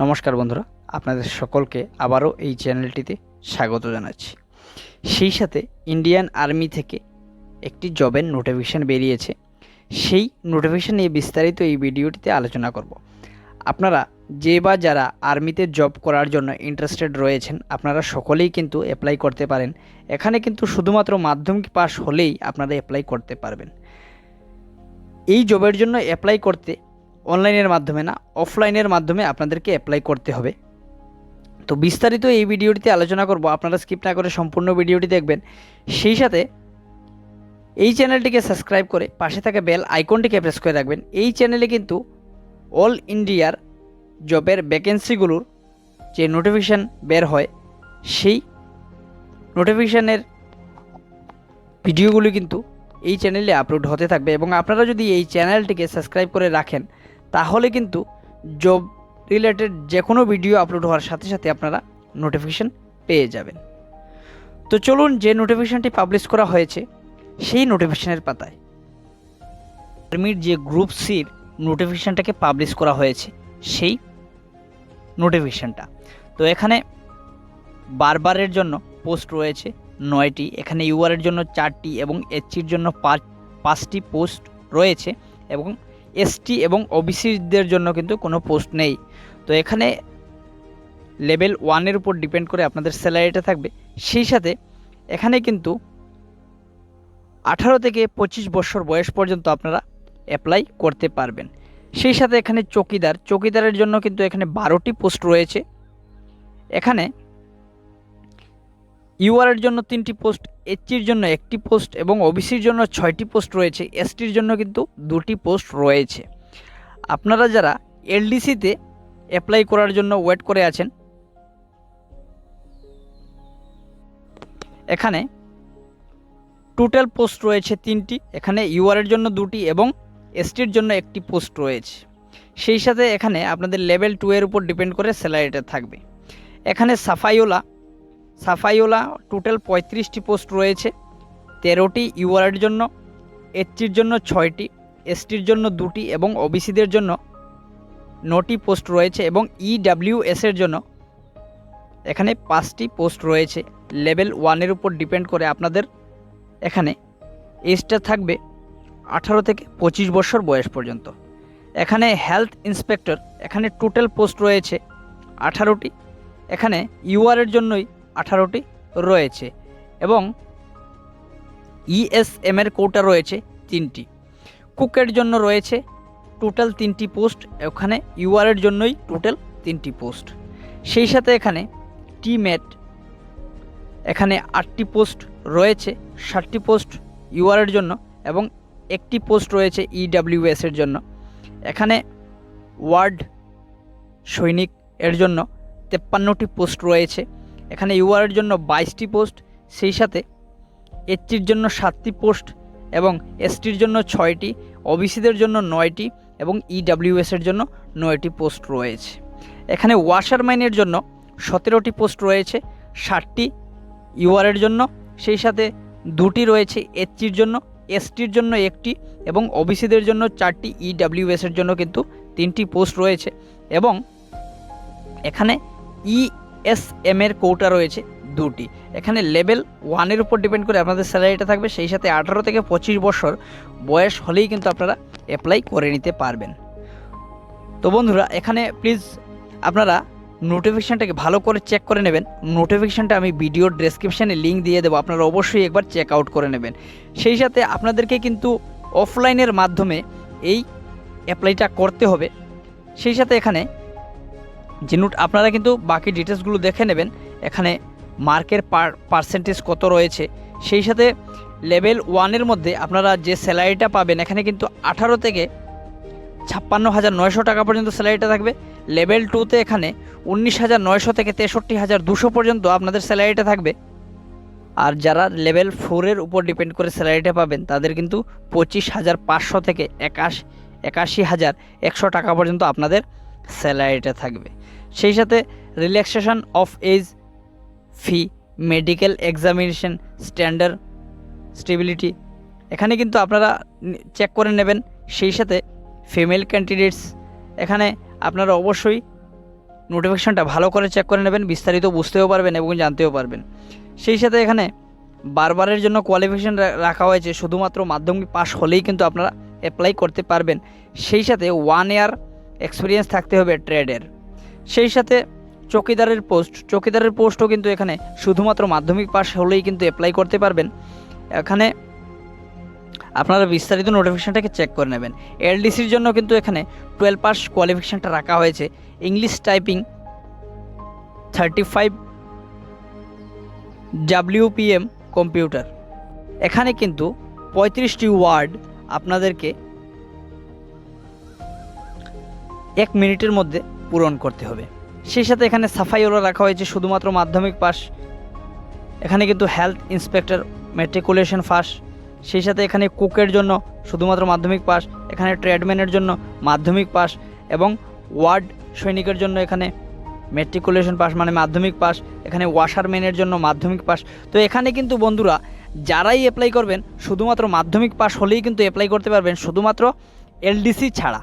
নমস্কার বন্ধুরা, আপনাদের সকলকে আবারও এই চ্যানেলটিতে স্বাগত জানাচ্ছি। সেই সাথে ইন্ডিয়ান আর্মি থেকে একটি জবের নোটিফিকেশান বেরিয়েছে। সেই নোটিফিকেশান নিয়ে বিস্তারিত এই ভিডিওটিতে আলোচনা করব। আপনারা যারা আর্মিতে জব করার জন্য ইন্টারেস্টেড রয়েছেন, আপনারা সকলেই কিন্তু অ্যাপ্লাই করতে পারেন। এখানে কিন্তু শুধুমাত্র মাধ্যমিক পাস হলেই আপনারা অ্যাপ্লাই করতে পারবেন। এই জবের জন্য অ্যাপ্লাই করতে অনলাইনের মাধ্যমে না, অফলাইনের মাধ্যমে আপনাদেরকে অ্যাপ্লাই করতে হবে। তো বিস্তারিত এই ভিডিওটিতে আলোচনা করব, আপনারা স্কিপ না করে সম্পূর্ণ ভিডিওটি দেখবেন। সেই সাথে এই চ্যানেলটিকে সাবস্ক্রাইব করে পাশে থাকা বেল আইকনটিকে প্রেস করে রাখবেন। এই চ্যানেলে কিন্তু অল ইন্ডিয়ার জবের ভ্যাকেন্সিগুলোর যে নোটিফিকেশান বের হয়, সেই নোটিফিকেশানের ভিডিওগুলি কিন্তু এই চ্যানেলে আপলোড হতে থাকবে। এবং আপনারা যদি এই চ্যানেলটিকে সাবস্ক্রাইব করে রাখেন, তাহলে কিন্তু জব রিলেটেড যে কোনো ভিডিও আপলোড হওয়ার সাথে সাথে আপনারা নোটিফিকেশান পেয়ে যাবেন। তো চলুন, যে নোটিফিকেশানটি পাবলিশ করা হয়েছে সেই নোটিফিকেশানের পাতায় আর্মির যে গ্রুপ সির নোটিফিকেশানটাকে পাবলিশ করা হয়েছে, সেই নোটিফিকেশানটা। তো এখানে বারবারের জন্য পোস্ট রয়েছে 9টি, এখানে ইউআরের জন্য 4টি এবং এইচসির জন্য 5টি পোস্ট রয়েছে, এবং এসটি এবং ওবিসিদের জন্য কিন্তু কোনো পোস্ট নেই। তো এখানে লেভেল 1-এর উপর ডিপেন্ড করে আপনাদের স্যালারিটা থাকবে। সেই সাথে এখানে কিন্তু 18 থেকে 25 বছর বয়স পর্যন্ত আপনারা অ্যাপ্লাই করতে পারবেন। সেই সাথে এখানে চৌকিদারের জন্য কিন্তু এখানে 12টি পোস্ট রয়েছে। এখানে ইউআরের জন্য 3টি পোস্ট, এইচসির জন্য 1টি পোস্ট এবং ওবিসির জন্য 6টি পোস্ট রয়েছে। এসটির জন্য কিন্তু 2টি পোস্ট রয়েছে। আপনারা যারা এলডিসিতে অ্যাপ্লাই করার জন্য ওয়েট করে আছেন, এখানে টোটাল পোস্ট রয়েছে 3টি। এখানে ইউআরের জন্য 2টি এবং এসটির জন্য 1টি পোস্ট রয়েছে। সেই সাথে এখানে আপনাদের লেভেল 2-এর উপর ডিপেন্ড করে স্যালারিটা থাকবে। এখানে সাফাইওলা টোটাল 35টি পোস্ট রয়েছে। 13টি ইউআরের জন্য, এইচসির জন্য 6টি, এসটির জন্য 2টি এবং ওবিসিদের জন্য 9টি পোস্ট রয়েছে, এবং ইডাব্লিউএসের জন্য এখানে 5টি পোস্ট রয়েছে। লেভেল 1-এর উপর ডিপেন্ড করে আপনাদের এখানে এজটা থাকবে 18 থেকে 25 বছর বয়স পর্যন্ত। এখানে হেলথ ইন্সপেক্টর, এখানে টোটাল পোস্ট রয়েছে 18টি। এখানে ইউআরের জন্যই 18টি রয়েছে, এবং ইএসএমের কোটা রয়েছে 3টি। কুকের জন্য রয়েছে টোটাল 3টি পোস্ট, ওখানে ইউআরের জন্যই টোটাল 3টি পোস্ট। সেই সাথে এখানে টিমেট, এখানে 8টি পোস্ট রয়েছে, 7টি পোস্ট ইউআরের জন্য এবং 1টি পোস্ট রয়েছে ইডাব্লিউএসের জন্য। এখানে ওয়ার্ড সৈনিক এর জন্য 53টি পোস্ট রয়েছে। এখানে ইউআরের জন্য 22টি পোস্ট, সেই সাথে এইচসির জন্য 7টি পোস্ট এবং এসটির জন্য 6টি, ওবিসিদের জন্য 9টি এবং ইডাব্লিউএসের জন্য 9টি পোস্ট রয়েছে। এখানে ওয়াশারম্যানের জন্য 17টি পোস্ট রয়েছে, 60টি ইউআরের জন্য, সেই সাথে 2টি রয়েছে এইচসির জন্য, এসটির জন্য 1টি এবং ওবিসিদের জন্য 4টি, ইডাব্লিউএসের জন্য কিন্তু 3টি পোস্ট রয়েছে। এবং এখানে ইএসএমের কোটা রয়েছে 2টি। এখানে লেভেল 1-এর উপর ডিপেন্ড করে আপনাদের স্যালারিটা থাকবে। সেই সাথে 18 থেকে 25 বছর বয়স হলেই কিন্তু আপনারা অ্যাপ্লাই করে নিতে পারবেন। তো বন্ধুরা, এখানে প্লিজ আপনারা নোটিফিকেশানটাকে ভালো করে চেক করে নেবেন। নোটিফিকেশানটা আমি ভিডিওর ডেসক্রিপশানে লিঙ্ক দিয়ে দেবো, আপনারা অবশ্যই একবার চেক আউট করে নেবেন। সেই সাথে আপনাদেরকে কিন্তু অফলাইনের মাধ্যমে এই অ্যাপ্লাইটা করতে হবে। সেই সাথে এখানে যে আপনারা কিন্তু বাকি ডিটেলসগুলো দেখে নেবেন। এখানে মার্কের পার্সেন্টেজ কত রয়েছে, সেই সাথে লেভেল 1-এর মধ্যে আপনারা যে স্যালারিটা পাবেন, এখানে কিন্তু 18 থেকে 56,900 টাকা পর্যন্ত স্যালারিটা থাকবে। লেভেল 2-তে এখানে 19,900 থেকে 63,200 পর্যন্ত আপনাদের স্যালারিটা থাকবে। আর যারা লেভেল 4-এর উপর ডিপেন্ড করে স্যালারিটা পাবেন, তাদের কিন্তু 25,500 থেকে 81,100 টাকা পর্যন্ত আপনাদের স্যালারিটা থাকবে। সেই সাথে relaxation of age fee, medical examination, standard stability এখানে কিন্তু আপনারা চেক করে নেবেন। সেই সাথে ফিমেল ক্যান্ডিডেটস, এখানে আপনারা অবশ্যই নোটিফিকেশানটা ভালো করে চেক করে নেবেন, বিস্তারিত বুঝতেও পারবেন এবং জানতেও পারবেন। সেই সাথে এখানে বারবারের জন্য কোয়ালিফিকেশান রাখা হয়েছে, শুধুমাত্র মাধ্যমিক পাস হলেই কিন্তু আপনারা অ্যাপ্লাই করতে পারবেন। সেই সাথে 1 ইয়ার এক্সপিরিয়েন্স থাকতে হবে ট্রেডের। সেই সাথে চকিদারের পোস্টও কিন্তু এখানে শুধুমাত্র মাধ্যমিক পাস হলেই কিন্তু অ্যাপ্লাই করতে পারবেন। এখানে আপনারা বিস্তারিত নোটিফিকেশানটাকে চেক করে নেবেন। এলডিসির জন্য কিন্তু এখানে 12 পাস কোয়ালিফিকেশানটা রাখা হয়েছে। English typing 35 WPM computer. এখানে কিন্তু 35টি ওয়ার্ড আপনাদেরকে 1 মিনিটের মধ্যে পূরণ করতে হবে। সেই সাথে এখানে সাফাইওয়ালা রাখা হয়েছে, শুধুমাত্র মাধ্যমিক পাস। এখানে কিন্তু হেলথ ইন্সপেক্টর ম্যাট্রিকুলেশন পাস। সেই সাথে এখানে কুকের জন্য শুধুমাত্র মাধ্যমিক পাস। এখানে ট্রেডম্যানের জন্য মাধ্যমিক পাস এবং ওয়ার্ড সৈনিকের জন্য এখানে ম্যাট্রিকুলেশন পাস মানে মাধ্যমিক পাস। এখানে ওয়াশারম্যানের জন্য মাধ্যমিক পাস। তো এখানে কিন্তু বন্ধুরা যারাই অ্যাপ্লাই করবেন শুধুমাত্র মাধ্যমিক পাস হলেই কিন্তু অ্যাপ্লাই করতে পারবেন, শুধুমাত্র এলডিসি ছাড়া।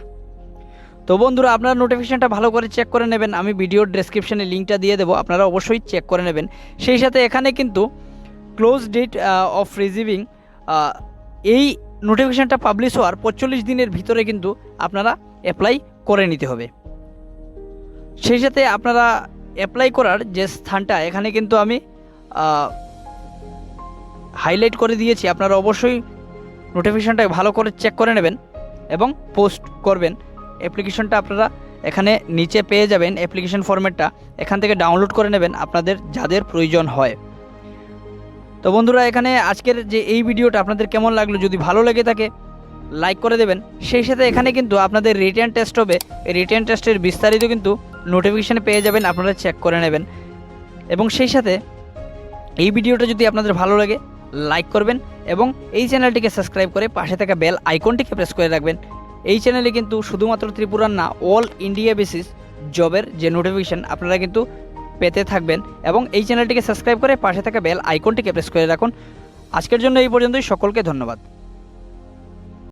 তো বন্ধুরা আপনারা নোটিফিকেশানটা ভালো করে চেক করে নেবেন, আমি ভিডিওর ডেসক্রিপশানে লিঙ্কটা দিয়ে দেবো, আপনারা অবশ্যই চেক করে নেবেন। সেই সাথে এখানে কিন্তু ক্লোজ ডেট অফ রিসিভিং, এই নোটিফিকেশানটা পাবলিশ হওয়ার 45 দিনের ভিতরে কিন্তু আপনারা অ্যাপ্লাই করে নিতে হবে। সেই সাথে আপনারা অ্যাপ্লাই করার যে স্থানটা এখানে কিন্তু আমি হাইলাইট করে দিয়েছি, আপনারা অবশ্যই নোটিফিকেশানটা ভালো করে চেক করে নেবেন এবং পোস্ট করবেন। অ্যাপ্লিকেশনটা আপনারা এখানে নিচে পেয়ে যাবেন, অ্যাপ্লিকেশন ফরম্যাটটা এখান থেকে ডাউনলোড করে নেবেন আপনাদের যাদের প্রয়োজন হয়। তো বন্ধুরা এখানে আজকের যে এই ভিডিওটা আপনাদের কেমন লাগলো, যদি ভালো লেগে থাকে লাইক করে দেবেন। সেই সাথে এখানে কিন্তু আপনাদের রিটেন টেস্ট হবে, এই রিটেন টেস্টের বিস্তারিত কিন্তু নোটিফিকেশানে পেয়ে যাবেন, আপনারা চেক করে নেবেন। এবং সেই সাথে এই ভিডিওটা যদি আপনাদের ভালো লাগে লাইক করবেন এবং এই চ্যানেলটিকে সাবস্ক্রাইব করে পাশে থাকা বেল আইকনটিকে প্রেস করে রাখবেন। এই চ্যানেলে কিন্তু শুধুমাত্র ত্রিপুরার না, অল ইন্ডিয়া বেসিস জবের যে নোটিফিকেশান আপনারা কিন্তু পেতে থাকবেন এবং এই চ্যানেলটিকে সাবস্ক্রাইব করে পাশে থাকা বেল আইকনটিকে প্রেস করে রাখুন। আজকের জন্য এই পর্যন্তই, সকলকে ধন্যবাদ।